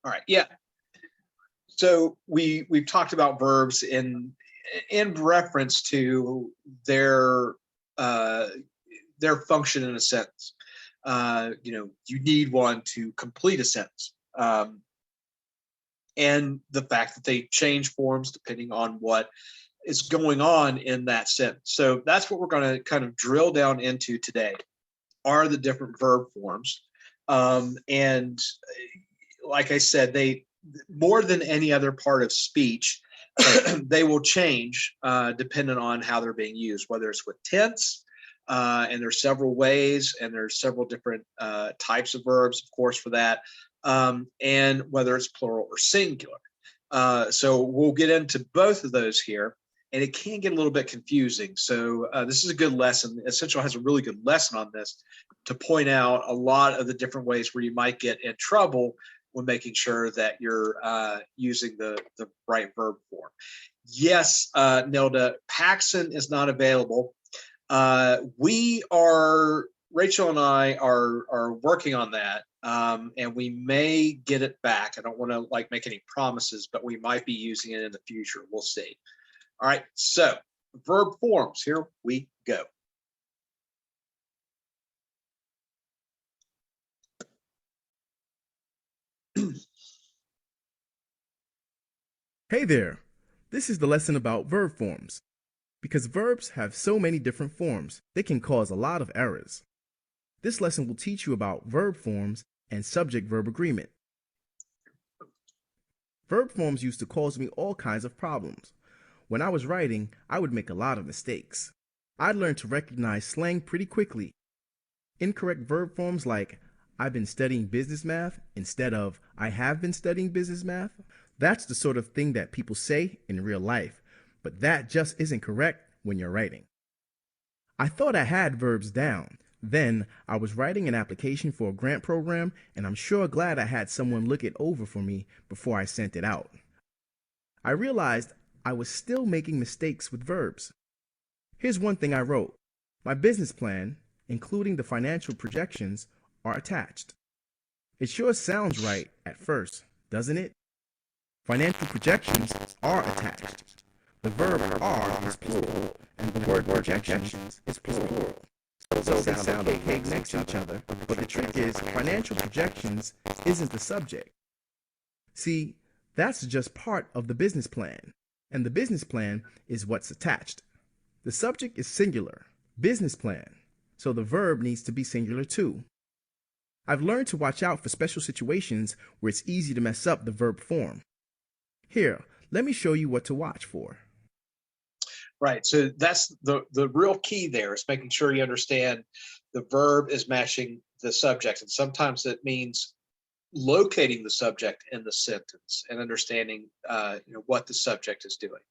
All right. Yeah. So we've talked about verbs in reference to their function in a sentence. You need one to complete a sentence. And the fact that they change forms depending on what is going on in that sentence. So that's what we're going to kind of drill down into today, are the different verb forms. And like I said, they, more than any other part of speech, they will change depending on how they're being used, whether it's with tense, and there's several ways, and there's several different types of verbs, of course, for that, and whether it's plural or singular. So we'll get into both of those here, and it can get a little bit confusing. So this is a good lesson. Essential has a really good lesson on this to point out a lot of the different ways where you might get in trouble when making sure that you're using the right verb form. Yes, Nilda, Paxson is not available. Rachel and I are working on that, and we may get it back. I don't want to make any promises, but we might be using it in the future. We'll see. All right, so verb forms, here we go. Hey there! This is the lesson about verb forms. Because verbs have so many different forms, they can cause a lot of errors. This lesson will teach you about verb forms and subject-verb agreement. Verb forms used to cause me all kinds of problems. When I was writing, I would make a lot of mistakes. I learned to recognize slang pretty quickly. Incorrect verb forms like I've been studying business math instead of I have been studying business math. That's the sort of thing that people say in real life, but that just isn't correct when you're writing. I thought I had verbs down. Then I was writing an application for a grant program, and I'm sure glad I had someone look it over for me before I sent it out. I realized I was still making mistakes with verbs. Here's one thing I wrote. My business plan, including the financial projections, are attached. It sure sounds right at first, doesn't it? Financial projections are attached. The verb are is plural, and the word projections is plural. So they sound okay next to each other, but the trick is financial projections isn't the subject. See, that's just part of the business plan, and the business plan is what's attached. The subject is singular, business plan, so the verb needs to be singular too. I've learned to watch out for special situations where it's easy to mess up the verb form. Here, let me show you what to watch for. Right. So that's the real key there, is making sure you understand the verb is matching the subject. And sometimes it means locating the subject in the sentence and understanding what the subject is doing,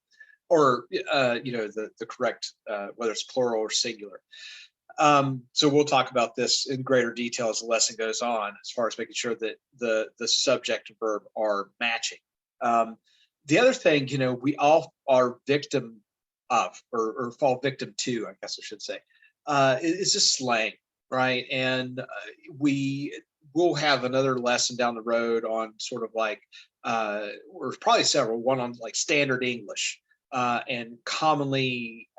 or the correct, whether it's plural or singular. So we'll talk about this in greater detail as the lesson goes on, as far as making sure that the subject and verb are matching. The other thing, we all are victim of, or fall victim to, I guess I should say, is just slang, right? And we will have another lesson down the road on sort of or probably several, one on standard English and commonly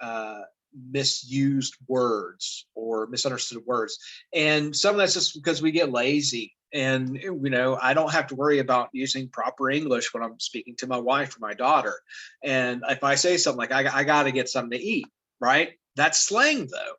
misused words or misunderstood words. And some of that's just because we get lazy. And, I don't have to worry about using proper English when I'm speaking to my wife or my daughter. And if I say something like, I got to get something to eat, right? That's slang, though.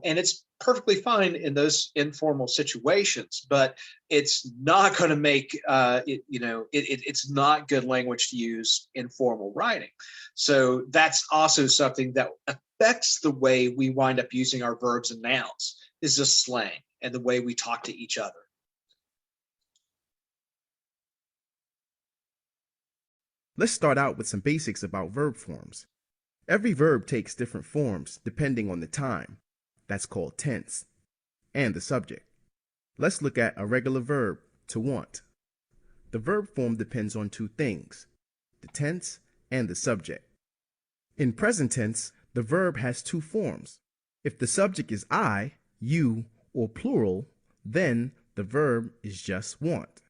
And it's perfectly fine in those informal situations, but it's not going to make it's not good language to use in formal writing. So that's also something that affects the way we wind up using our verbs and nouns, is just slang and the way we talk to each other. Let's start out with some basics about verb forms. Every verb takes different forms depending on the time, that's called tense, and the subject. Let's look at a regular verb, to want. The verb form depends on two things, the tense and the subject. In present tense, the verb has two forms. If the subject is I, you, or plural, then the verb is just want.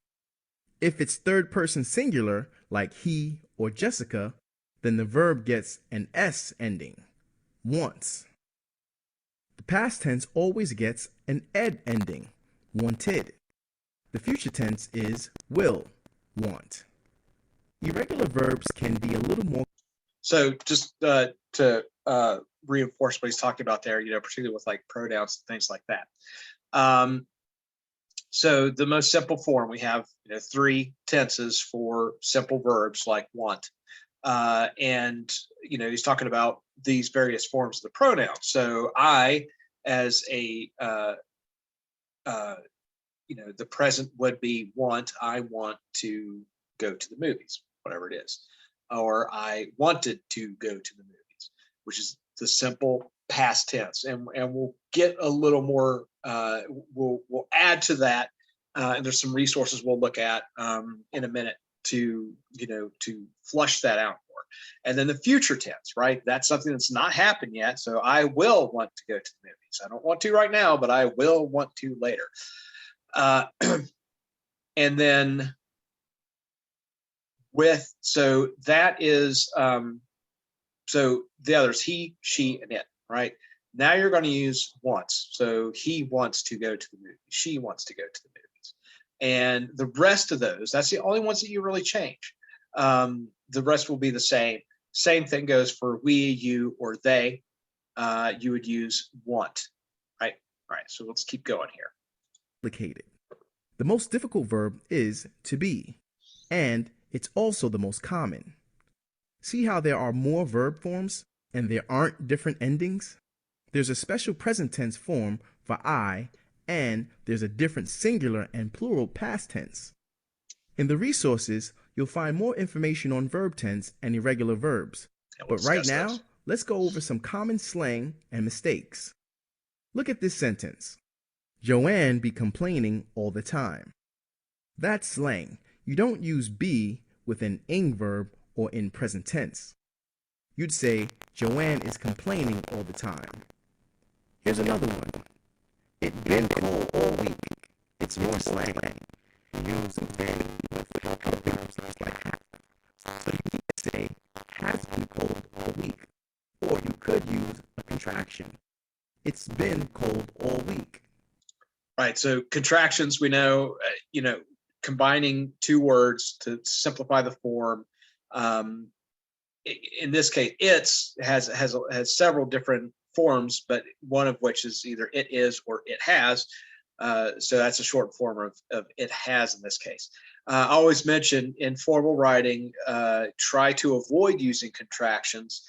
If it's third person singular, like he or Jessica, then the verb gets an S ending, wants. The past tense always gets an ed ending, wanted. The future tense is will, want. Irregular verbs can be a little more. So just to reinforce what he's talking about there, particularly with like pronouns and things like that. So the most simple form, we have 3 tenses for simple verbs like want. And he's talking about these various forms of the pronoun. So I, as a the present would be want. I want to go to the movies, whatever it is, or I wanted to go to the movies, which is the simple past tense. And we'll get a little more. We'll add to that, and there's some resources we'll look at in a minute to to flush that out more. And then the future tense, right? That's something that's not happened yet. So I will want to go to the movies. I don't want to right now, but I will want to later. And then so that is, so the others, he, she, and it, right? Now you're going to use wants. So he wants to go to the movies. She wants to go to the movies. And the rest of those, that's the only ones that you really change. The rest will be the same. Same thing goes for we, you, or they. You would use want, right? All right, so let's keep going here. Complicated. The most difficult verb is to be, and it's also the most common. See how there are more verb forms and there aren't different endings? There's a special present tense form for I, and there's a different singular and plural past tense. In the resources, you'll find more information on verb tense and irregular verbs. But right now, let's go over some common slang and mistakes. Look at this sentence. Joanne be complaining all the time. That's slang. You don't use be with an ing verb or in present tense. You'd say, Joanne is complaining all the time. Here's another one. It been cold all week. It's more slang. You use been with helper verbs like have. So you can say, has been cold all week. Or you could use a contraction. It's been cold all week. Right. So contractions, we know, combining 2 words to simplify the form. In this case, it's has several different forms, but one of which is either it is or it has. So that's a short form of it has in this case. I always mention in formal writing, try to avoid using contractions.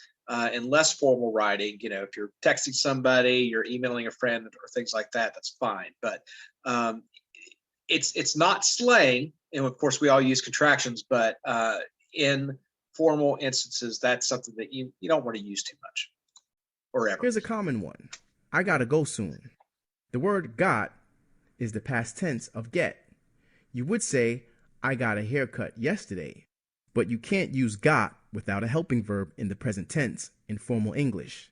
In less formal writing, if you're texting somebody, you're emailing a friend or things like that, that's fine. But it's not slang. And of course, we all use contractions, but in formal instances, that's something that you don't want to use too much or ever. Here's a common one. I gotta go soon. The word got is the past tense of get. You would say, I got a haircut yesterday, but you can't use got without a helping verb in the present tense in formal English.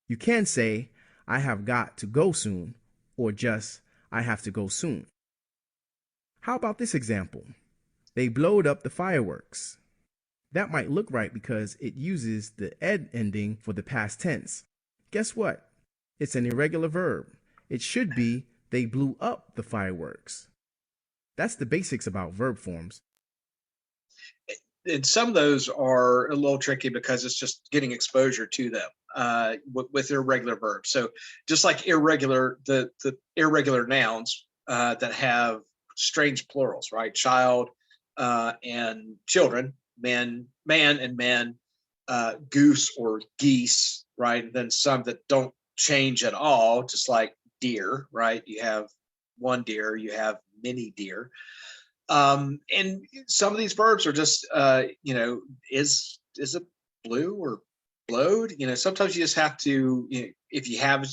You can say, I have got to go soon, or just, I have to go soon. How about this example? They blowed up the fireworks. That might look right because it uses the ed ending for the past tense. Guess what? It's an irregular verb. It should be, they blew up the fireworks. That's the basics about verb forms. And some of those are a little tricky because it's just getting exposure to them with irregular verbs. So just like the irregular nouns that have strange plurals, right? Child and children, man and men, goose or geese, right? And then some that don't change at all, just like deer, right? You have one deer, you have many deer. And some of these verbs are just, is it blue or blowed? Sometimes you just have to, if you have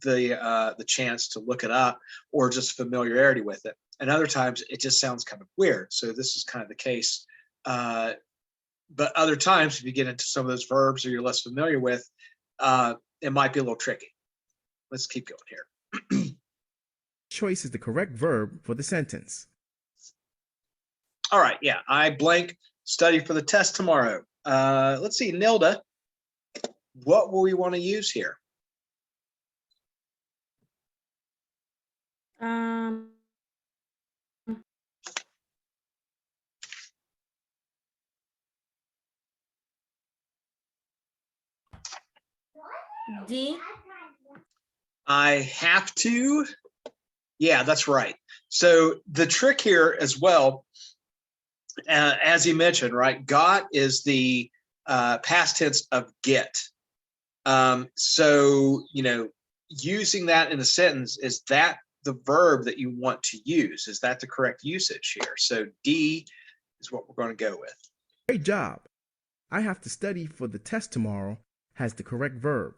the chance to look it up or just familiarity with it. And other times it just sounds kind of weird. So this is kind of the case. But other times, if you get into some of those verbs or you're less familiar with, it might be a little tricky. Let's keep going here. Choice is the correct verb for the sentence. All right, yeah, I blank study for the test tomorrow. Let's see, Nilda, what will we want to use here? D. I have to. Yeah, that's right. So the trick here as well, as you mentioned, right? Got is the past tense of get. So, using that in a sentence, is that the verb that you want to use? Is that the correct usage here? So D is what we're going to go with. Great job. I have to study for the test tomorrow has the correct verb.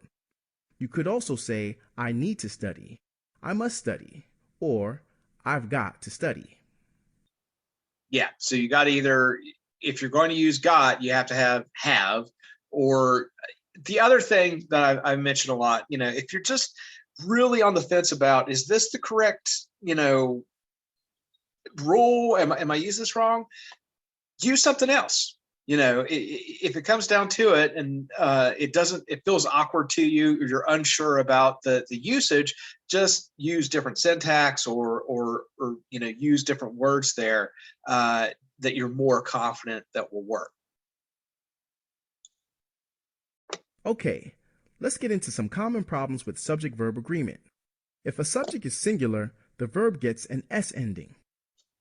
You could also say, I need to study, I must study, or I've got to study. Yeah, so you got to either, if you're going to use got, you have to have, or the other thing that I mentioned a lot, if you're just really on the fence about, is this the correct, rule? Am I using this wrong? Use something else. If it comes down to it and it feels awkward to you, or you're unsure about the usage, just use different syntax or use different words there that you're more confident that will work. Okay, let's get into some common problems with subject-verb agreement. If a subject is singular, the verb gets an S ending.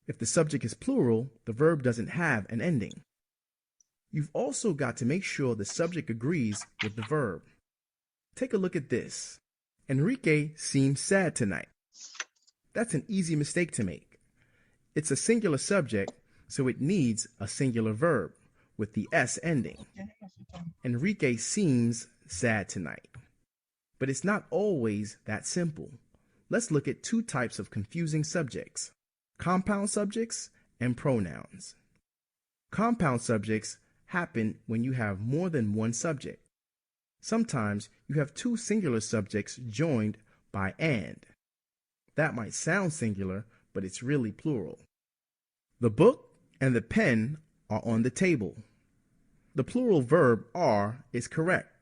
If the subject is plural, the verb doesn't have an ending. You've also got to make sure the subject agrees with the verb. Take a look at this. Enrique seems sad tonight. That's an easy mistake to make. It's a singular subject, so it needs a singular verb with the S ending. Enrique seems sad tonight. But it's not always that simple. Let's look at two types of confusing subjects: compound subjects and pronouns. Compound subjects happen when you have more than one subject. Sometimes you have two singular subjects joined by and. That might sound singular, but it's really plural. The book and the pen are on the table. The plural verb are is correct.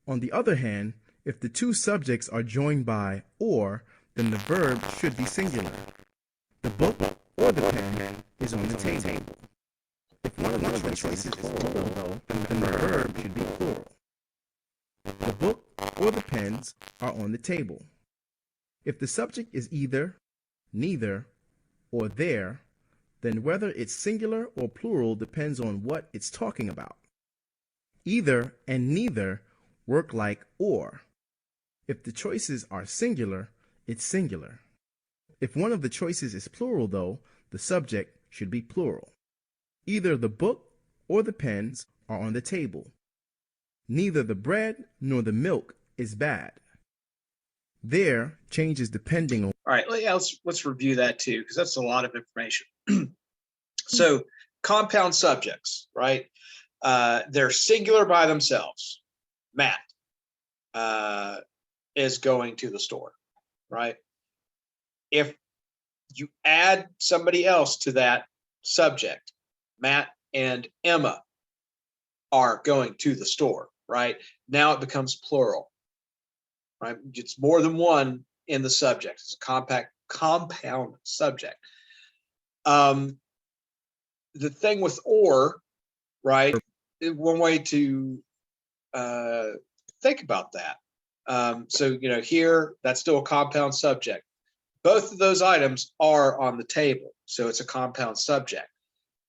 On the other hand, if the two subjects are joined by or, then the verb should be singular. The book or the pen is on the table. If one of the choices is plural, then the verb should be plural. The book or the pens are on the table. If the subject is either, neither, or there, then whether it's singular or plural depends on what it's talking about. Either and neither work like or. If the choices are singular, it's singular. If one of the choices is plural, though, the subject should be plural. Either the book or the pens are on the table. Neither the bread nor the milk is bad. There changes depending on. All right, let's review that too, because that's a lot of information. So compound subjects, right? They're singular by themselves. Matt is going to the store, right? If you add somebody else to that subject, Matt and Emma are going to the store, right? Now it becomes plural, right? It's more than one in the subject. It's a compound subject. The thing with or, right? One way to think about that. So here that's still a compound subject. Both of those items are on the table, so it's a compound subject.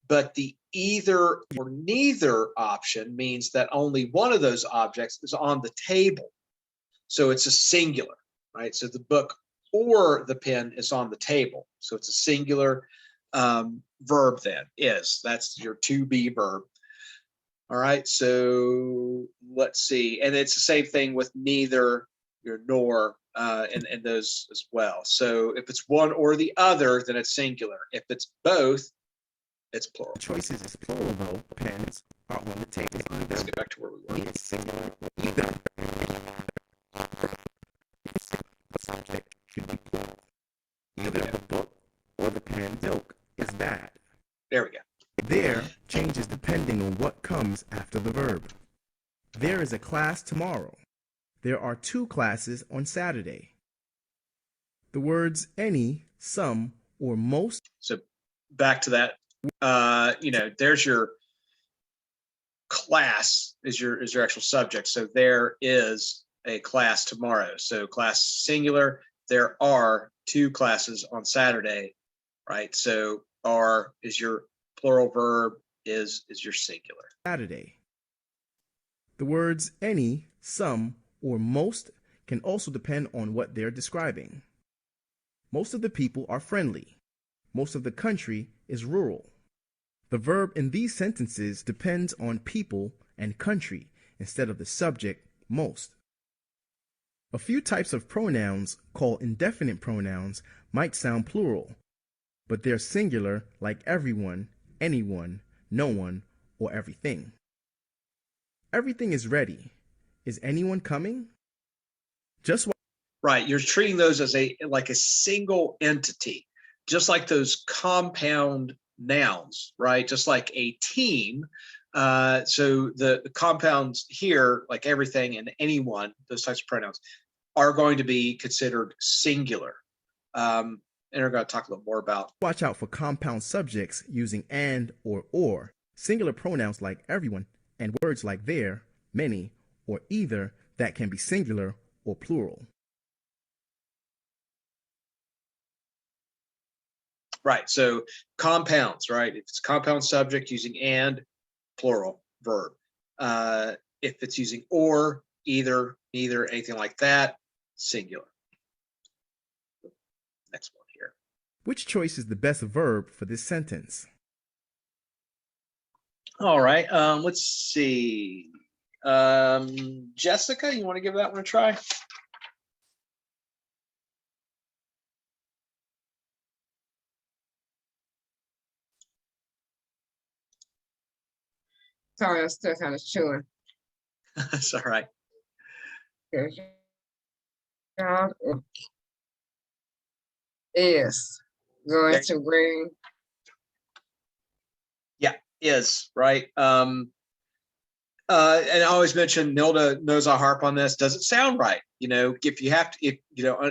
But the either or neither option means that only one of those objects is on the table. So it's a singular, right? So the book or the pen is on the table. So it's a singular verb then, is. That's your to be verb. All right, so let's see. And it's the same thing with neither, your nor, and those as well. So if it's one or the other, then it's singular. If it's both, it's plural. The choices is plural, though. Pens are on the table. Let's get back to where we were. It's singular. Either. The subject should be plural. Either the book or the pen milk is bad. There we go. There changes depending on what comes after the verb. There is a class tomorrow. There are 2 classes on Saturday. The words any, some, or most. So back to that, there's your class is your actual subject. So there is a class tomorrow. So class singular. There are 2 classes on Saturday, right? So are is your plural verb, is your singular. Saturday. The words any, some, or most can also depend on what they're describing. Most of the people are friendly. Most of the country is rural. The verb in these sentences depends on people and country instead of the subject, most. A few types of pronouns called indefinite pronouns might sound plural, but they're singular like everyone, anyone, no one, or everything. Everything is ready. Is anyone coming? Just right. You're treating those as a single entity, just like those compound nouns, right? Just like a team. So the compounds here, like everything and anyone, those types of pronouns, are going to be considered singular. And we're going to talk a little more about. Watch out for compound subjects using and or, singular pronouns like everyone, and words like there, many, or either that can be singular or plural. Right. So compounds, right? If it's a compound subject using and, plural verb. If it's using or, either, neither, anything like that, singular. Next one here. Which choice is the best verb for this sentence? All right. Let's see. Jessica, you want to give that one a try? Sorry, I'm still kind of chewing. That's all right. Is going to bring. Yeah, is right. And I always mention, Nilda knows I harp on this. Does it sound right? If you have to,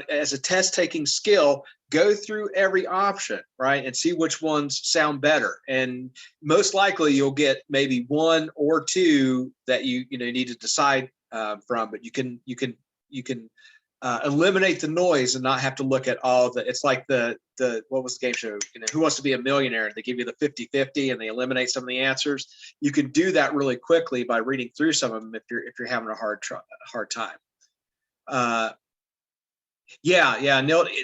as a test taking skill, go through every option, right, and see which ones sound better. And most likely you'll get maybe 1 or 2 that you need to decide from. But you can eliminate the noise and not have to look at all the. It's like the what was the game show? Who Wants to Be a Millionaire? And they give you the 50-50 and they eliminate some of the answers. You can do that really quickly by reading through some of them if you're having a hard time. No,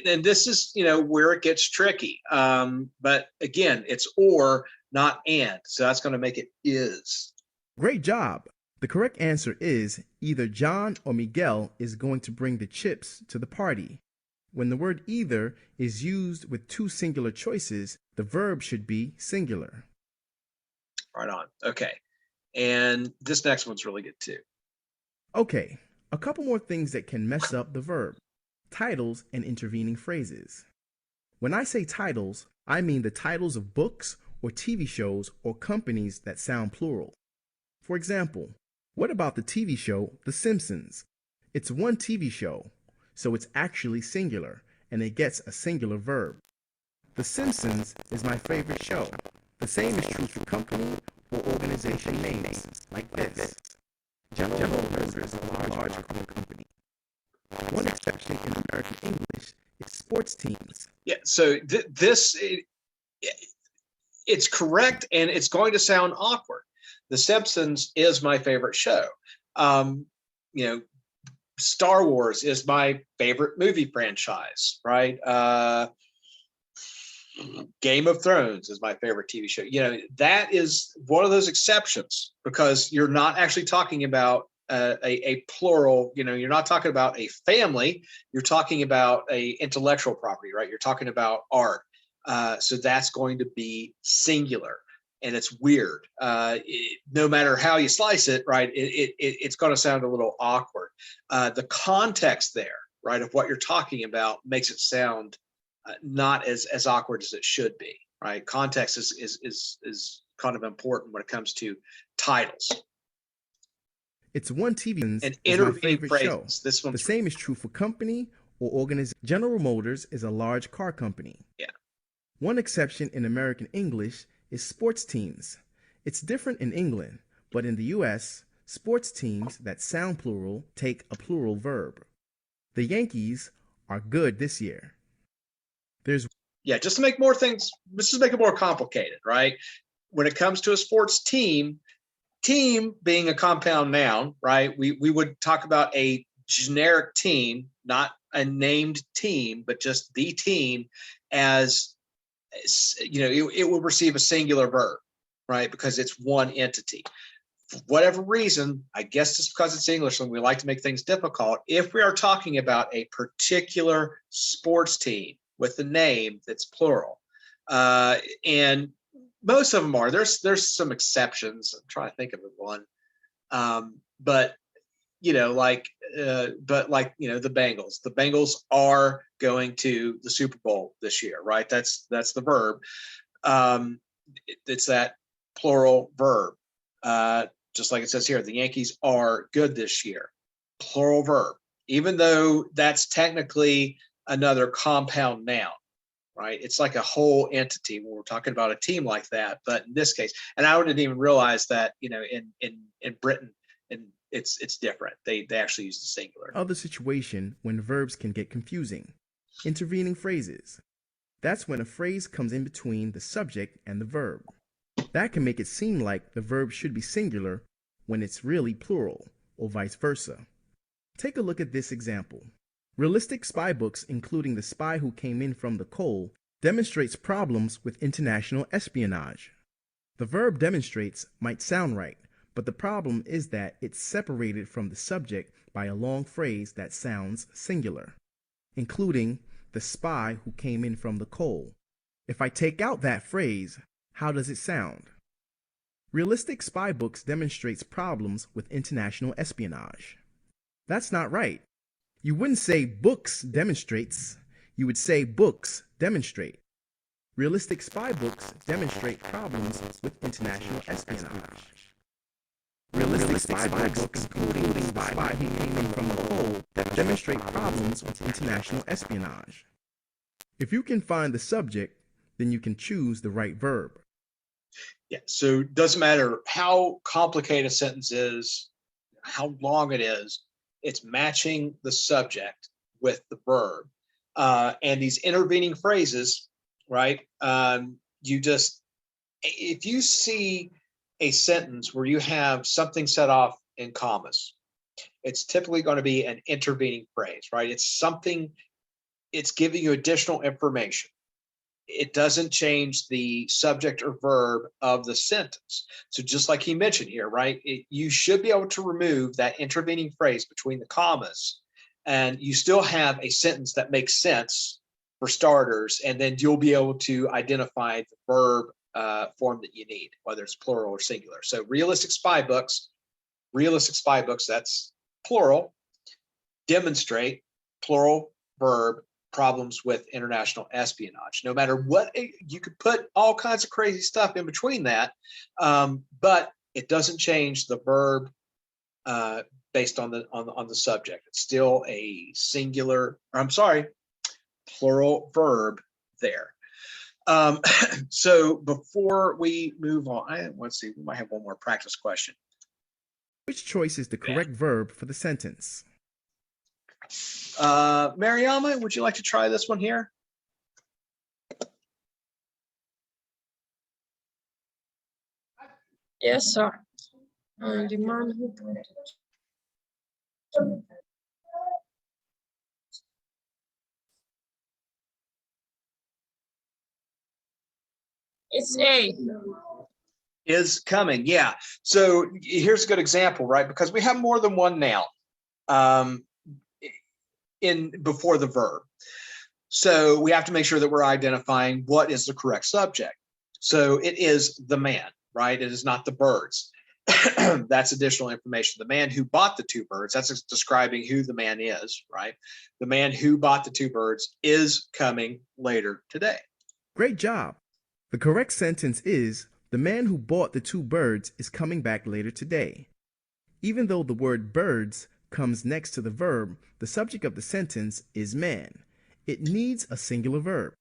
and this is where it gets tricky. But again, it's or, not and, so that's going to make it is. Great job. The correct answer is either John or Miguel is going to bring the chips to the party. When the word either is used with 2 singular choices, the verb should be singular. Right on. Okay. And this next one's really good too. Okay, a couple more things that can mess up the verb. Titles and intervening phrases. When I say titles, I mean the titles of books or TV shows or companies that sound plural. For example, what about the TV show The Simpsons? It's one TV show, so it's actually singular, and it gets a singular verb. The Simpsons is my favorite show. The same is true for company or organization names, like this. General Motors is a large car company. One exception in American English is sports teams. Yeah, so it's correct, and it's going to sound awkward. The Simpsons is my favorite show. Star Wars is my favorite movie franchise, right? Game of Thrones is my favorite TV show. That is one of those exceptions because you're not actually talking about a plural. You're not talking about a family. You're talking about a intellectual property, right? You're talking about art. So that's going to be singular, and it's weird. No matter how you slice it, right? It's going to sound a little awkward. The context there, right, of what you're talking about makes it sound not as awkward as it should be, right? Context is kind of important when it comes to titles It's one TV and is my intervening favorite show. phrases. This The one's same is true for company or organization. General Motors is a large car company. yeah. One exception in American English is sports teams. It's different in England, but in the US, sports teams that sound plural take a plural verb. The Yankees are good this year. There's Yeah, just to make more things, let's just make it more complicated, right? When it comes to a sports team, team being a compound noun, right? We would talk about a generic team, not a named team, but just the team as, you know, it will receive a singular verb, right? Because it's one entity. For whatever reason, I guess just because it's English and we like to make things difficult, if we are talking about a particular sports team with the name that's plural, and most of them are, there's some exceptions. I'm trying to think of one. But you know, you know, the Bengals are going to the Super Bowl this year, right? That's the verb. It's that plural verb. Just like it says here, the Yankees are good this year. Plural verb, even though that's technically another compound noun, right? It's like a whole entity when we're talking about a team like that. But in this case, and I didn't even realize that, you know, in Britain, and it's different. They actually use the singular. other situation when verbs can get confusing. Intervening phrases. That's when a phrase comes in between the subject and the verb. That can make it seem like the verb should be singular when it's really plural, or vice versa. Take a look at this example. Realistic spy books, including The Spy Who Came In From the Coal, demonstrates problems with international espionage. The verb demonstrates might sound right, but the problem is that it's separated from the subject by a long phrase that sounds singular, including the spy who came in from the coal. If I take out that phrase, how does it sound? Realistic spy books demonstrates problems with international espionage. That's not right. You wouldn't say books demonstrates, you would say books demonstrate. Realistic spy books demonstrate problems with international espionage. Realistic spy books, including the spy who came in from the coal, demonstrate problems with international espionage. If you can find the subject, then you can choose the right verb. Yeah. So it doesn't matter how complicated a sentence is, how long it is, it's matching the subject with the verb. And these intervening phrases, right? If you see a sentence where you have something set off in commas, it's typically going to be an intervening phrase, right? It's something, it's giving you additional information. It doesn't change the subject or verb of the sentence. So just like he mentioned here, right? You should be able to remove that intervening phrase between the commas, and you still have a sentence that makes sense for starters, and then you'll be able to identify the verb form that you need, whether it's plural or singular. So realistic spy books, that's plural. Demonstrate, plural verb, problems with international espionage. No matter what, you could put all kinds of crazy stuff in between that, but it doesn't change the verb based on the subject. It's still a singular, or I'm sorry, plural verb there. So before we move on, let's see, we might have one more practice question. Which choice is the correct verb for the sentence? Mariama, would you like to try this one here? Yes, sir. The man who it's A. Is coming, yeah. So here's a good example, right? Because we have more than one noun in before the verb. So we have to make sure that we're identifying what is the correct subject. So it is the man, right? It is not the birds. That's additional information. The man who bought the two birds, that's describing who the man is, right? The man who bought the two birds is coming later today. Great job! The correct sentence is, the man who bought the 2 birds is coming back later today. Even though the word birds comes next to the verb, the subject of the sentence is man. It needs a singular verb.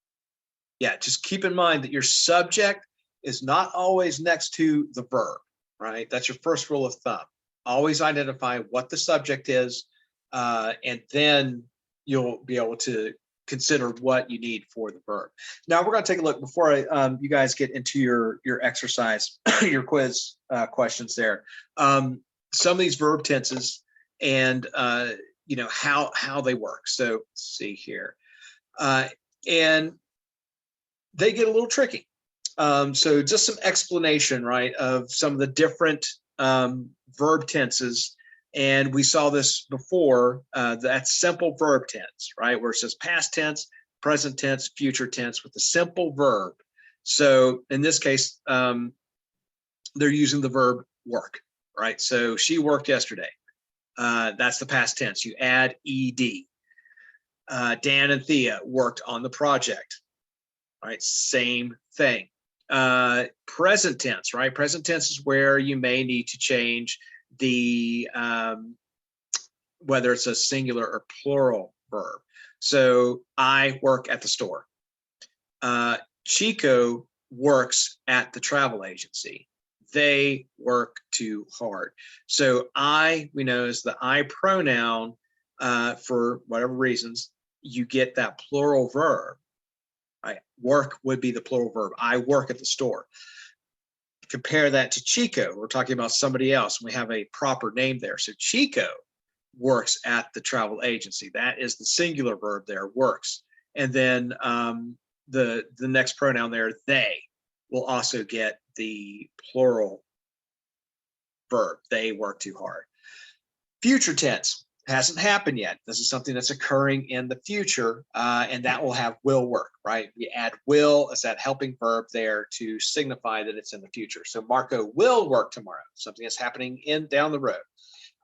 Yeah, just keep in mind that your subject is not always next to the verb, right? That's your first rule of thumb. Always identify what the subject is, and then you'll be able to consider what you need for the verb. Now we're going to take a look before you guys get into your exercise, your quiz questions there. Some of these verb tenses and how they work. So let's see here, and they get a little tricky. So just some explanation, right, of some of the different verb tenses. And we saw this before, that simple verb tense, right, where it says past tense, present tense, future tense with a simple verb. So in this case, they're using the verb work, right? So she worked yesterday. That's the past tense. You add ed. Dan and Thea worked on the project. Right, same thing. Present tense, right? Present tense is where you may need to change the whether it's a singular or plural verb. So I work at the store. Chico works at the travel agency. They work too hard. So I, we know, is the I pronoun. For whatever reasons, you get that plural verb. Right? Work would be the plural verb. I work at the store. Compare that to Chico. We're talking about somebody else. We have a proper name there. So Chico works at the travel agency. That is the singular verb there, works. And then the next pronoun there, they, will also get the plural verb. They work too hard. Future tense. Hasn't happened yet. This is something that's occurring in the future, and that will have will work, right? We add will as that helping verb there to signify that it's in the future. So Marco will work tomorrow, something that's happening down the road.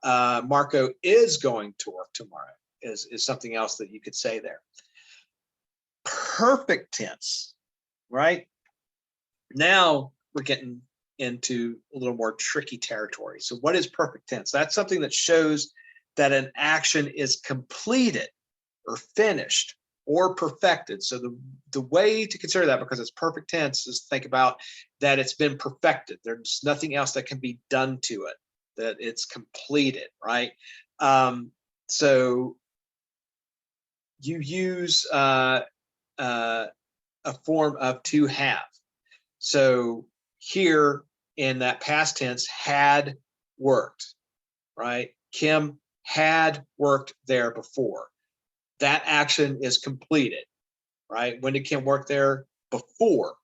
Marco is going to work tomorrow is something else that you could say there. Perfect tense, right? Now we're getting into a little more tricky territory. So what is perfect tense? That's something that shows that an action is completed or finished or perfected. So the way to consider that, because it's perfect tense, is think about that it's been perfected. There's nothing else that can be done to it, that it's completed, right? So you use a form of to have. So here in that past tense, had worked, right? Kim had worked there before. That action is completed, right? When did Kim work there? Before.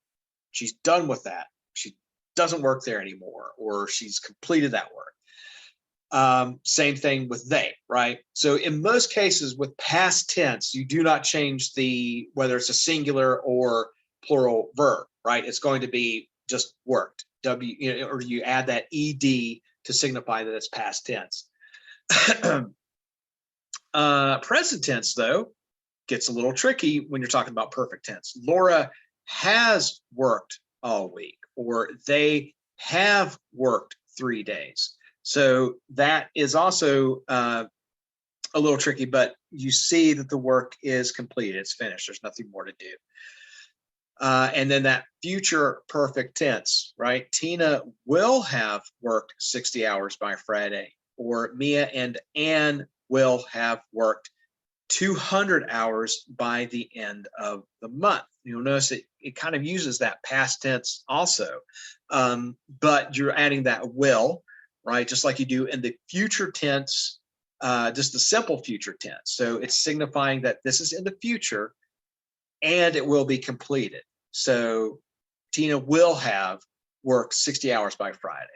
She's done with that. She doesn't work there anymore, or she's completed that work. Same thing with they, right? So in most cases with past tense, you do not change whether it's a singular or plural verb, right? It's going to be just worked, or you add that ed to signify that it's past tense. Present tense, though, gets a little tricky when you're talking about perfect tense. Laura has worked all week, or they have worked 3 days. So that is also a little tricky, but you see that the work is completed. It's finished. There's nothing more to do. And then that future perfect tense, right? Tina will have worked 60 hours by Friday, or Mia and Anne will have worked 200 hours by the end of the month. You'll notice it kind of uses that past tense also, but you're adding that will, right? Just like you do in the future tense, just the simple future tense. So it's signifying that this is in the future and it will be completed. So Tina will have worked 60 hours by Friday.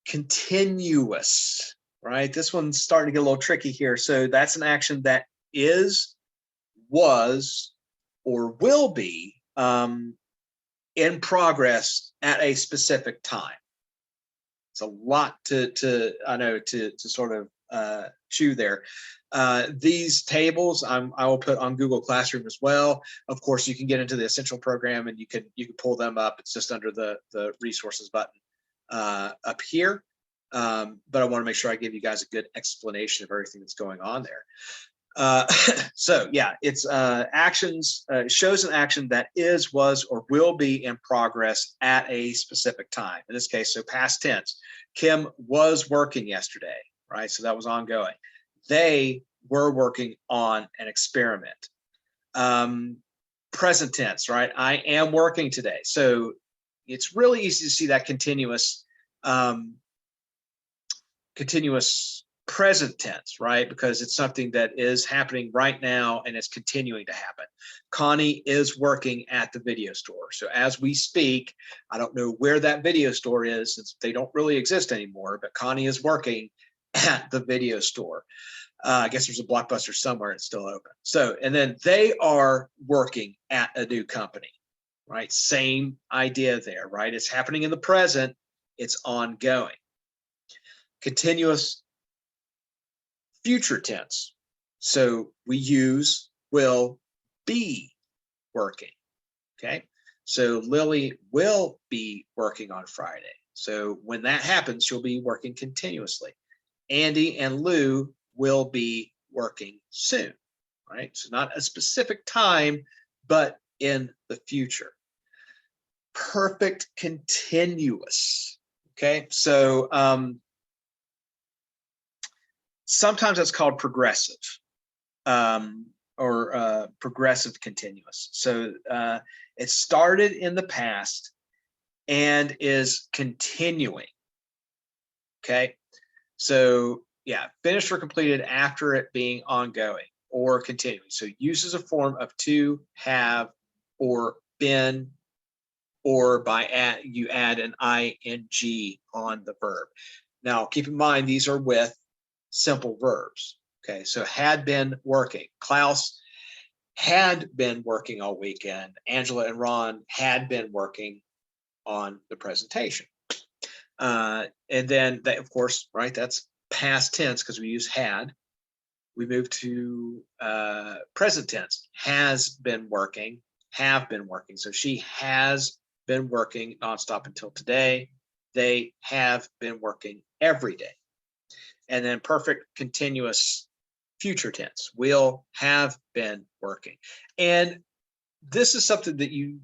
Continuous, right? This one's starting to get a little tricky here. So that's an action that is, was, or will be in progress at a specific time. It's a lot to sort of chew there. These tables I will put on Google Classroom as well. Of course, you can get into the Essential program and you can pull them up. It's just under the resources button up here. But I want to make sure I give you guys a good explanation of everything that's going on there. So yeah, it's actions, shows an action that is, was, or will be in progress at a specific time. In this case, so past tense. Kim was working yesterday, right? So that was ongoing. They were working on an experiment. Present tense, right? I am working today. So it's really easy to see that continuous present tense, right? Because it's something that is happening right now and it's continuing to happen. Connie is working at the video store. So as we speak, I don't know where that video store is since they don't really exist anymore, but Connie is working at the video store. I guess there's a Blockbuster somewhere, it's still open. So, and then they are working at a new company, right? Same idea there, right? It's happening in the present, it's ongoing. Continuous future tense. So we use will be working. Okay. So Lily will be working on Friday. So when that happens, she'll be working continuously. Andy and Lou will be working soon. Right. So not a specific time, but in the future. Perfect continuous. Okay. So sometimes that's called progressive or progressive continuous. So it started in the past and is continuing. Okay. So yeah, finished or completed after it being ongoing or continuing. So uses a form of to, have, or been, or by you add an ing on the verb. Now keep in mind, these are with simple verbs. Okay, so had been working. Klaus had been working all weekend. Angela and Ron had been working on the presentation. And then, that, of course, right, that's past tense because we use had. We move to present tense. Has been working, have been working. So she has been working nonstop until today. They have been working every day. And then perfect continuous future tense, will have been working. And this is something that you,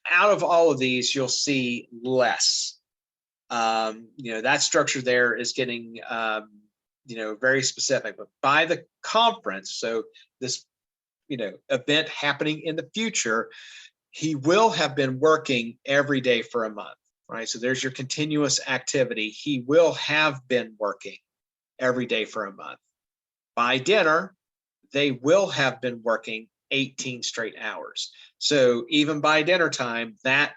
out of all of these, you'll see less. That structure there is getting, very specific, but by the conference, so this, event happening in the future, he will have been working every day for a month, right? So there's your continuous activity. He will have been working every day for a month. By dinner, they will have been working 18 straight hours. So even by dinner time, that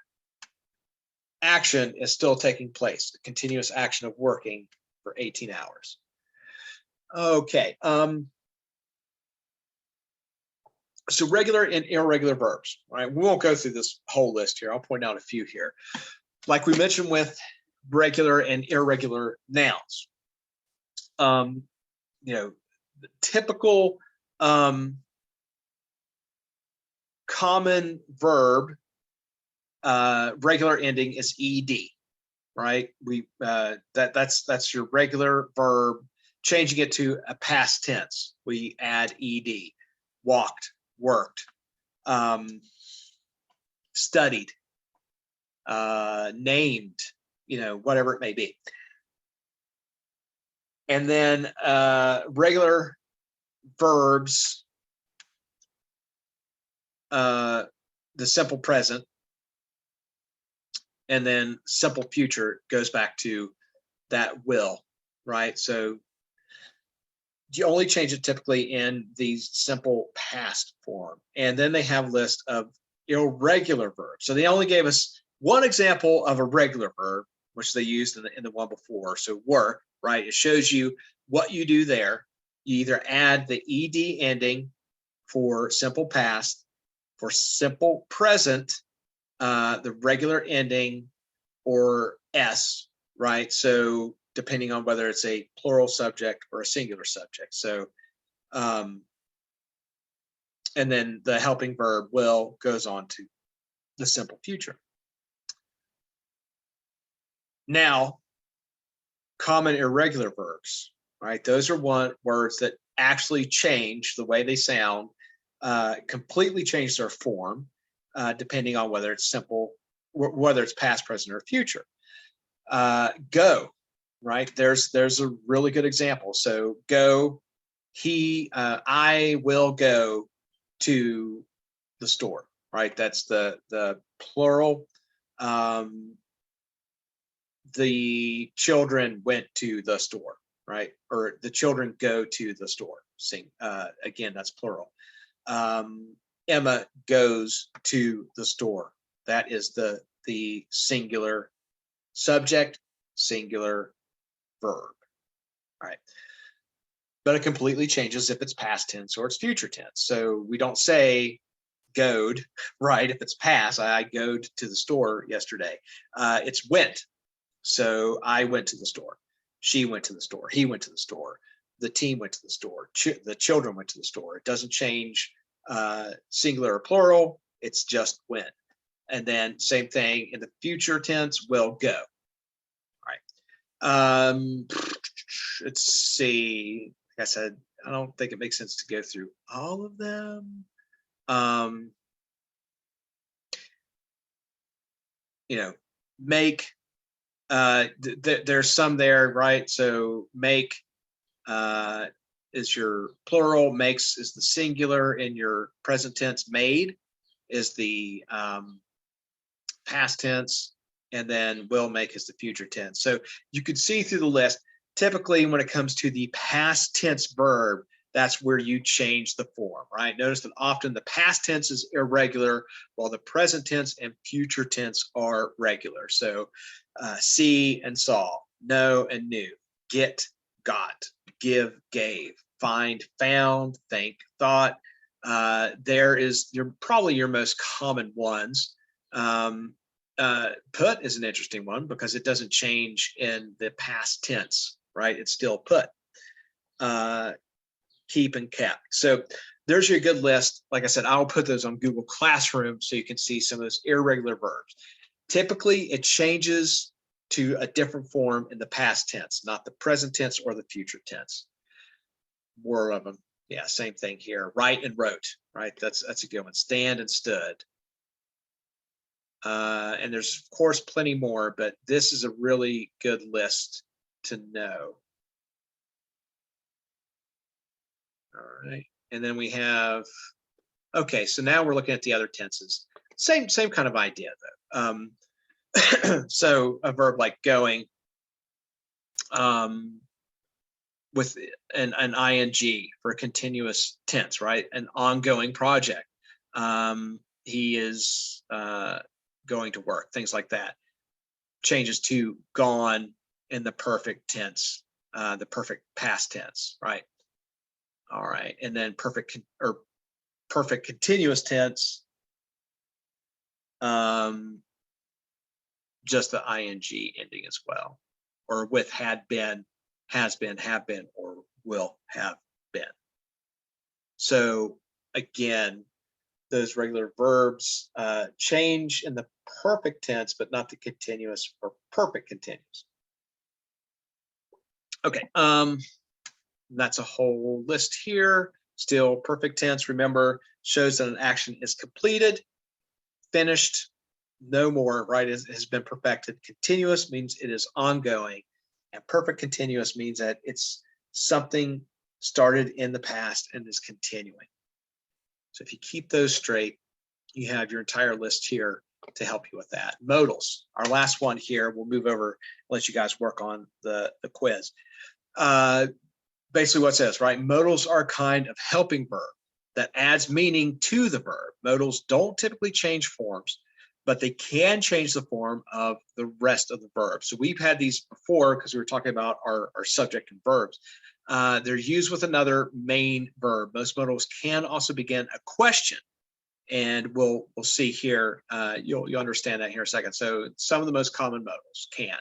action is still taking place, the continuous action of working for 18 hours. Okay. So regular and irregular verbs, right? We won't go through this whole list here. I'll point out a few here. Like we mentioned with regular and irregular nouns. The typical common verb regular ending is ed, right? That's your regular verb. Changing it to a past tense, we add ed. Walked, worked, studied, named, whatever it may be. And then regular verbs, the simple present, and then simple future goes back to that will, right? So you only change it typically in the simple past form. And then they have a list of irregular verbs. So they only gave us one example of a regular verb, which they used in the one before. So work, right? It shows you what you do there. You either add the ed ending for simple past, for simple present, the regular ending, or s, right? So depending on whether it's a plural subject or a singular subject. So, and then the helping verb will goes on to the simple future. Now, common irregular verbs, right? Those are words that actually change the way they sound, completely change their form, depending on whether it's simple, whether it's past, present, or future. Go, right? There's a really good example. So go, I will go to the store, right? That's the plural. The children went to the store, right? Or the children go to the store. Again, that's plural. Emma goes to the store. That is the singular subject, singular verb. All right. But it completely changes if it's past tense or it's future tense. So we don't say goed, right? If it's past, I goed to the store yesterday. It's went. So I went to the store. She went to the store. He went to the store. The team went to the store. The children went to the store. It doesn't change singular or plural. It's just went. And then same thing in the future tense, will go. All right. Let's see. Like I said, I don't think it makes sense to go through all of them. Make. There's some there, right? So make is your plural, makes is the singular in your present tense, made is the past tense, and then will make is the future tense. So you can see through the list, typically when it comes to the past tense verb, that's where you change the form, right? Notice that often the past tense is irregular, while the present tense and future tense are regular. So see and saw, know and knew, get, got, give, gave, find, found, think, thought. There is probably your most common ones. Put is an interesting one because it doesn't change in the past tense, right? It's still put. Keep and kept. So there's your good list. Like I said, I'll put those on Google Classroom so you can see some of those irregular verbs. Typically, it changes to a different form in the past tense, not the present tense or the future tense. More of them. Yeah, same thing here. Write and wrote, right? That's a good one. Stand and stood. And there's, of course, plenty more, but this is a really good list to know. All right. And then we have, okay, so now we're looking at the other tenses. Same kind of idea, though. So a verb like going with an ing for a continuous tense, right? An ongoing project. He is going to work, things like that. Changes to gone in the perfect tense, the perfect past tense, right? All right, and then perfect continuous tense, just the ing ending as well, or with had been, has been, have been, or will have been. So again, those regular verbs change in the perfect tense, but not the continuous or perfect continuous. Okay, that's a whole list here. Still perfect tense, remember, shows that an action is completed, finished, no more, right? It has been perfected. Continuous means it is ongoing, and perfect continuous means that it's something started in the past and is continuing. So if you keep those straight, you have your entire list here to help you with that. Modals, our last one here. We'll move over, let you guys work on the quiz. Basically what it says, right? Modals are a kind of helping verb that adds meaning to the verb. Modals don't typically change forms, but they can change the form of the rest of the verb. So we've had these before because we were talking about our subject and verbs. They're used with another main verb. Most modals can also begin a question, and we'll see here. You'll understand that here in a second. So some of the most common modals can.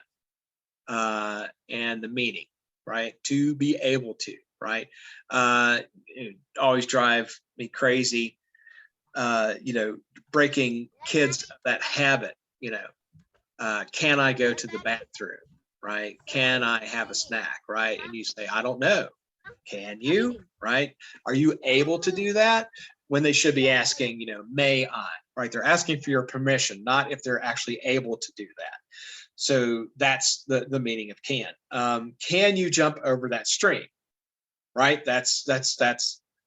and the meaning, right? To be able to, right? It always drive me crazy, breaking kids of that habit, can I go to the bathroom, right? Can I have a snack, right? And you say, I don't know. Can you, right? Are you able to do that? When they should be asking, may I, right? They're asking for your permission, not if they're actually able to do that. So that's the meaning of can. Can you jump over that stream, right? That's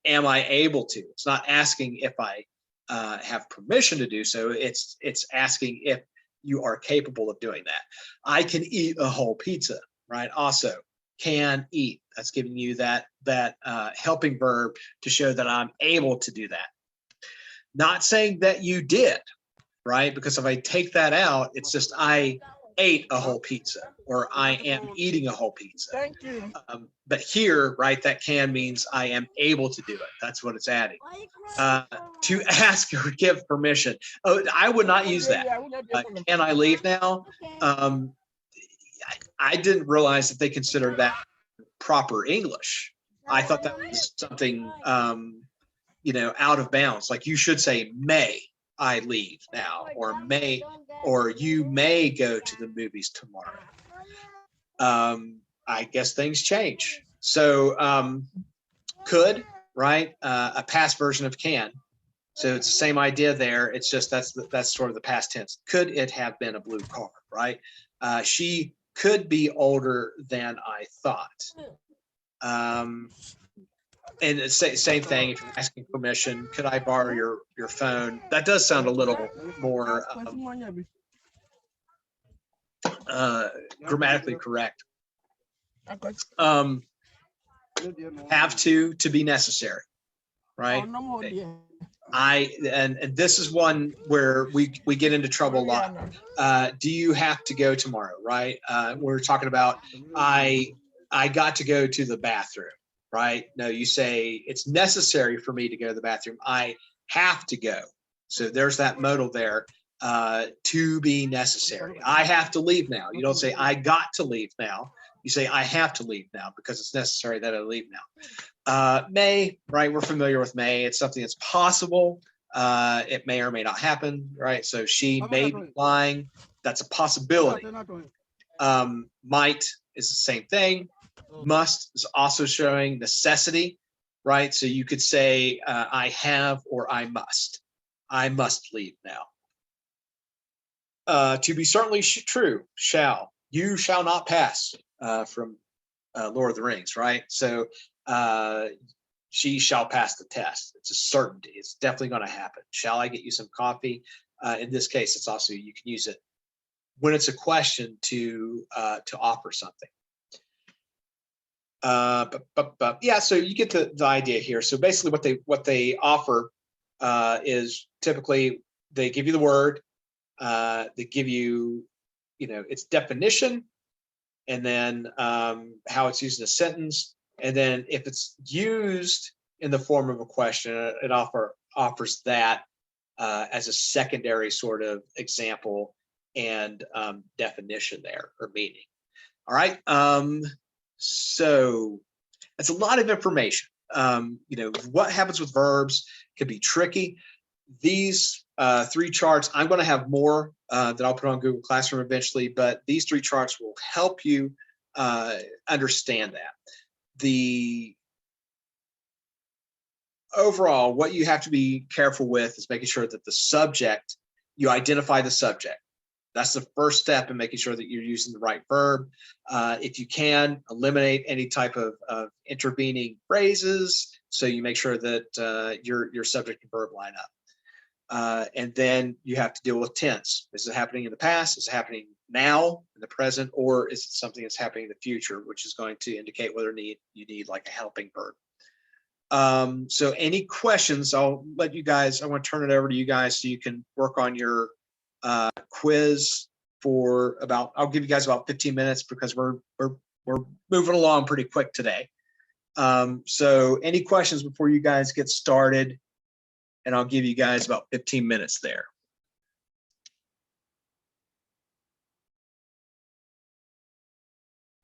am I able to? It's not asking if I have permission to do so. It's asking if you are capable of doing that. I can eat a whole pizza, right? Also, can eat. That's giving you that helping verb to show that I'm able to do that. Not saying that you did, right? Because if I take that out, it's just I ate a whole pizza or I am eating a whole pizza. Thank you. But here, right, that can means I am able to do it. That's what it's adding. To ask or give permission. Oh, I would not use that. Can I leave now? I didn't realize that they consider that proper English. I thought that was something, out of bounds. Like you should say, may I leave now, or you may go to the movies tomorrow. I guess things change. So could, right? A past version of can. So it's the same idea there. It's just that's sort of the past tense. Could it have been a blue car, right? She could be older than I thought. And it's same thing. If you're asking permission, could I borrow your phone? That does sound a little more grammatically correct. Have to be necessary, right? And this is one where we get into trouble a lot. Do you have to go tomorrow, right? We're talking about I got to go to the bathroom, right? No, you say it's necessary for me to go to the bathroom. I have to go. So there's that modal there, to be necessary. I have to leave now. You don't say I got to leave now. You say I have to leave now because it's necessary that I leave now. May, right? We're familiar with may. It's something that's possible. It may or may not happen, right? So she may be lying. That's a possibility. Might is the same thing. Must is also showing necessity, right? So you could say I have or I must. I must leave now. To be certainly true, shall. You shall not pass, from Lord of the Rings, right? So she shall pass the test. It's a certainty. It's definitely going to happen. Shall I get you some coffee? In this case, it's also, you can use it when it's a question to offer something. But yeah, so you get the idea here. So basically what they offer is typically they give you the word, they give you, its definition, and then how it's used in a sentence. And then if it's used in the form of a question, it offers that as a secondary sort of example and definition there, or meaning. All right. So that's a lot of information. What happens with verbs can be tricky. These 3 charts, I'm going to have more that I'll put on Google Classroom eventually, but these 3 charts will help you understand that. The overall, what you have to be careful with is making sure that the subject, you identify the subject. That's the first step in making sure that you're using the right verb. If you can, eliminate any type of intervening phrases, so you make sure that your subject and verb line up. And then you have to deal with tense. Is it happening in the past? Is it happening now in the present? Or is it something that's happening in the future, which is going to indicate whether you need like a helping verb. So any questions, I'll let you guys, I want to turn it over to you guys so you can work on your quiz for about, I'll give you guys about 15 minutes because we're moving along pretty quick today. So any questions before you guys get started? And I'll give you guys about 15 minutes there.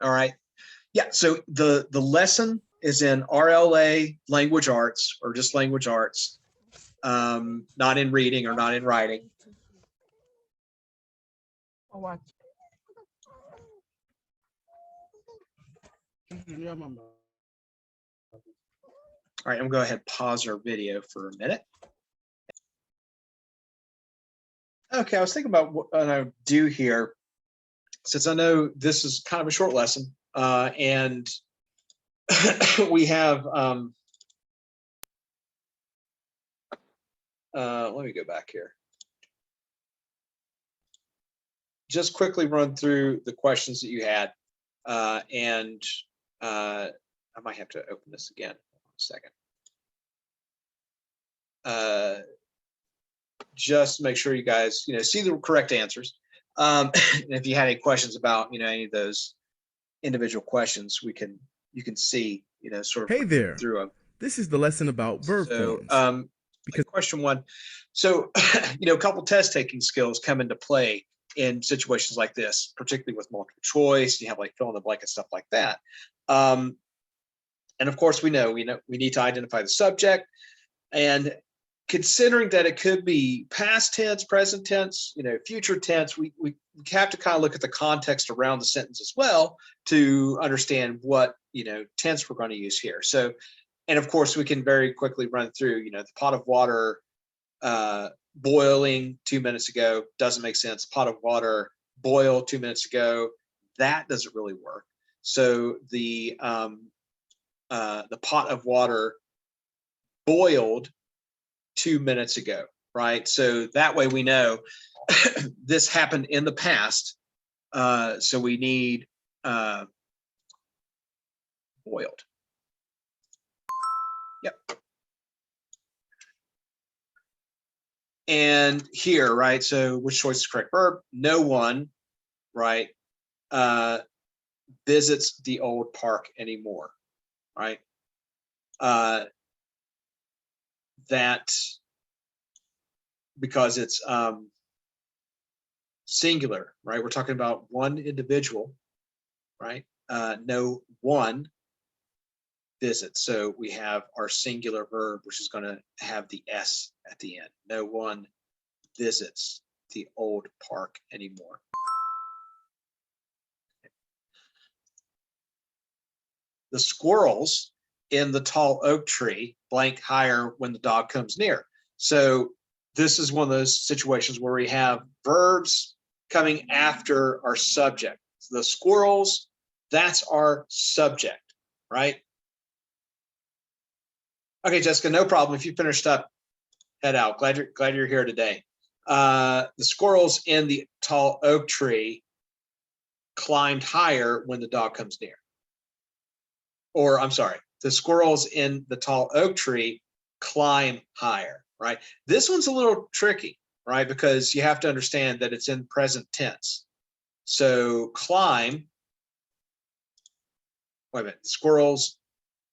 All right. Yeah. So the lesson is in RLA language arts or just language arts, not in reading or not in writing. Or what? All right. I'm going to go ahead and pause our video for a minute. Okay. I was thinking about what I would do here, since I know this is kind of a short lesson, and we have, let me go back here. Just quickly run through the questions that you had, and I might have to open this again. Hold on a second. Just make sure you guys, see the correct answers. And if you had any questions about, any of those individual questions, you can see, sort of Hey there. through them. This is the lesson about verb forms. Because question one, so a couple test taking skills come into play in situations like this, particularly with multiple choice. You have like fill in the blank and stuff like that. And of course, we need to identify the subject, and considering that it could be past tense, present tense, future tense, we have to kind of look at the context around the sentence as well to understand what tense we're going to use here. So, and of course, we can very quickly run through, the pot of water boiling 2 minutes ago doesn't make sense. Pot of water boiled 2 minutes ago, that doesn't really work. So the pot of water boiled 2 minutes ago, right? So that way we know this happened in the past. So we need boiled. Yep. And here, right? So which choice is correct verb? No one, right? Visits the old park anymore, right? That because it's singular, right? We're talking about one individual, right? No one visits. So we have our singular verb, which is going to have the S at the end. No one visits the old park anymore. The squirrels in the tall oak tree blank higher when the dog comes near. So this is one of those situations where we have verbs coming after our subject. The squirrels, that's our subject, right? Okay, Jessica, no problem. If you finished up, head out. Glad you're here today. The squirrels in the tall oak tree climbed higher when the dog comes near. Or I'm sorry, the squirrels in the tall oak tree climb higher, right? This one's a little tricky, right? Because you have to understand that it's in present tense. So climb, wait a minute, the squirrels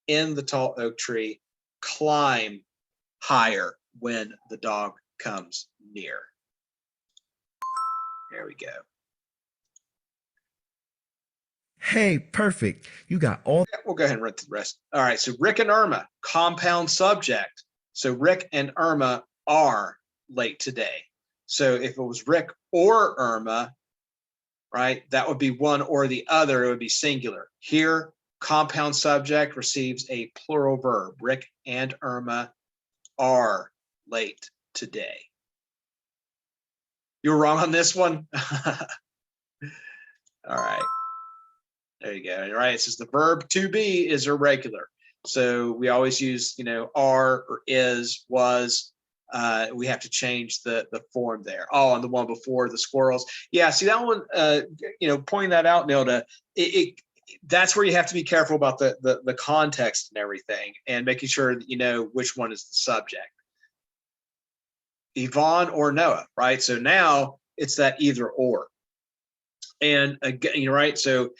in the tall oak tree climb higher when the dog comes near. There we go. Hey, perfect. You got all. We'll go ahead and run through the rest. All right, so Rick and Irma, compound subject. So Rick and Irma are late today. So if it was Rick or Irma, right, that would be one or the other, it would be singular. Here, compound subject receives a plural verb. Rick and Irma are late today. You were wrong on this one. All right. There you go. All right. It says the verb to be is irregular. So we always use, are or is, was. We have to change the form there. Oh, and the one before, the squirrels. Yeah, see that one, pointing that out, Nilda, that's where you have to be careful about the context and everything and making sure that you know which one is the subject. Yvonne or Noah, right? So now it's that either or. And again, right? So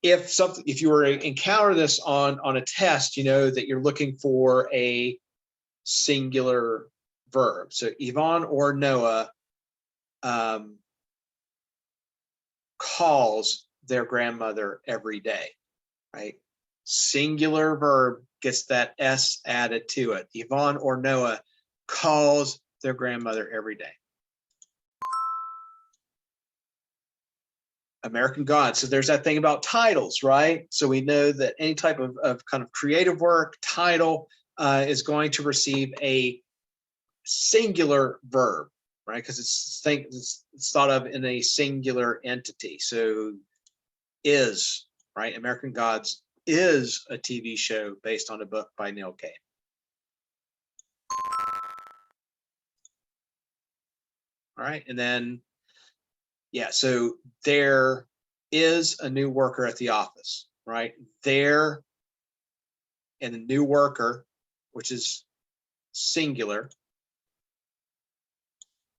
if you were to encounter this on a test, you know that you're looking for a singular verb. So Yvonne or Noah calls their grandmother every day, right? Singular verb gets that S added to it. Yvonne or Noah calls their grandmother every day. American Gods. So there's that thing about titles, right? So we know that any type of kind of creative work, title, is going to receive a singular verb, right? Because it's thought of in a singular entity. So is, right? American Gods is a TV show based on a book by Neil Gaiman. All right, and then, yeah, so there is a new worker at the office, right? There, and the new worker, which is singular,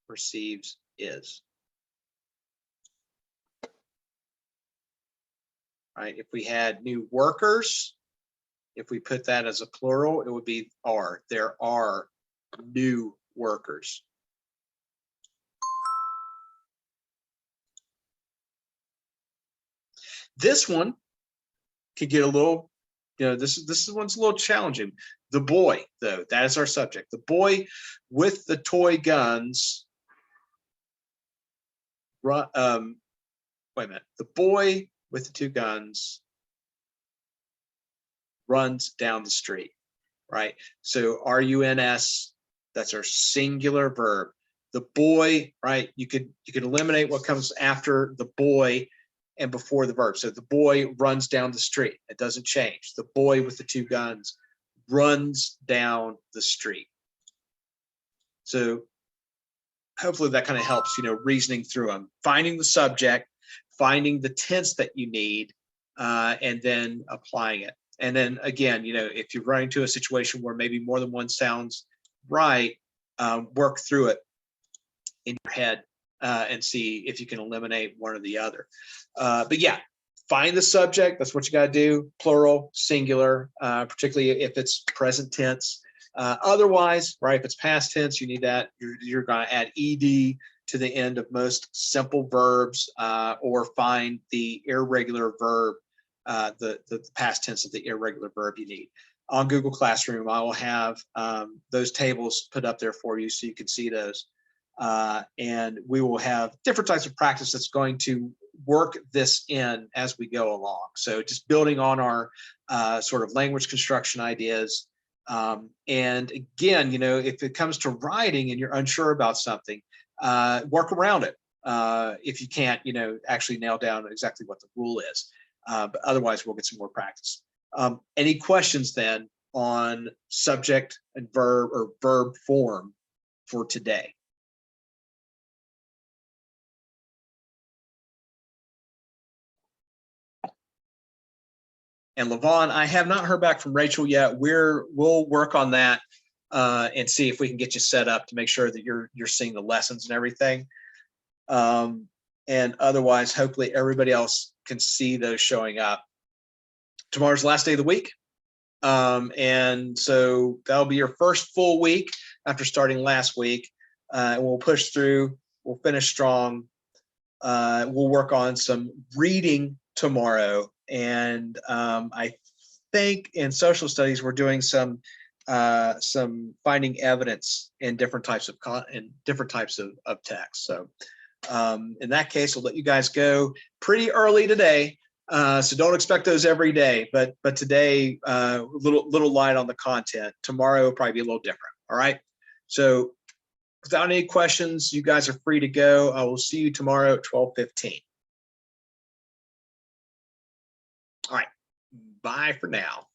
receives is. Right? If we had new workers, if we put that as a plural, it would be are. There are new workers. This one could get a little, this one's a little challenging. The boy, though, that is our subject. The boy with the toy guns. Wait a minute. The boy with the two guns runs down the street, right? So RUNS, that's our singular verb. The boy, right? You could eliminate what comes after the boy and before the verb. So the boy runs down the street. It doesn't change. The boy with the two guns runs down the street. So hopefully that kind of helps, reasoning through them, finding the subject, finding the tense that you need, and then applying it. And then again, if you're running into a situation where maybe more than one sounds right, work through it in your head and see if you can eliminate one or the other. But yeah, find the subject. That's what you got to do. Plural, singular, particularly if it's present tense. Otherwise, right, if it's past tense, you need that. You're going to add ed to the end of most simple verbs, or find the irregular verb, the past tense of the irregular verb you need. On Google Classroom, I will have those tables put up there for you so you can see those. And we will have different types of practice that's going to work this in as we go along. So just building on our sort of language construction ideas. And again, if it comes to writing and you're unsure about something, work around it. If you can't, actually nail down exactly what the rule is. But otherwise, we'll get some more practice. Any questions then on subject and verb or verb form for today? And Levon, I have not heard back from Rachel yet. We'll work on that and see if we can get you set up to make sure that you're seeing the lessons and everything. And otherwise, hopefully everybody else can see those showing up. Tomorrow's the last day of the week. And so that'll be your first full week after starting last week. And we'll push through, we'll finish strong. We'll work on some reading tomorrow. And I think in social studies, we're doing some finding evidence in different types of text. So in that case, I'll let you guys go pretty early today. So don't expect those every day, but today, little light on the content. Tomorrow will probably be a little different. All right. So without any questions, you guys are free to go. I will see you tomorrow at 12:15. All right. Bye for now.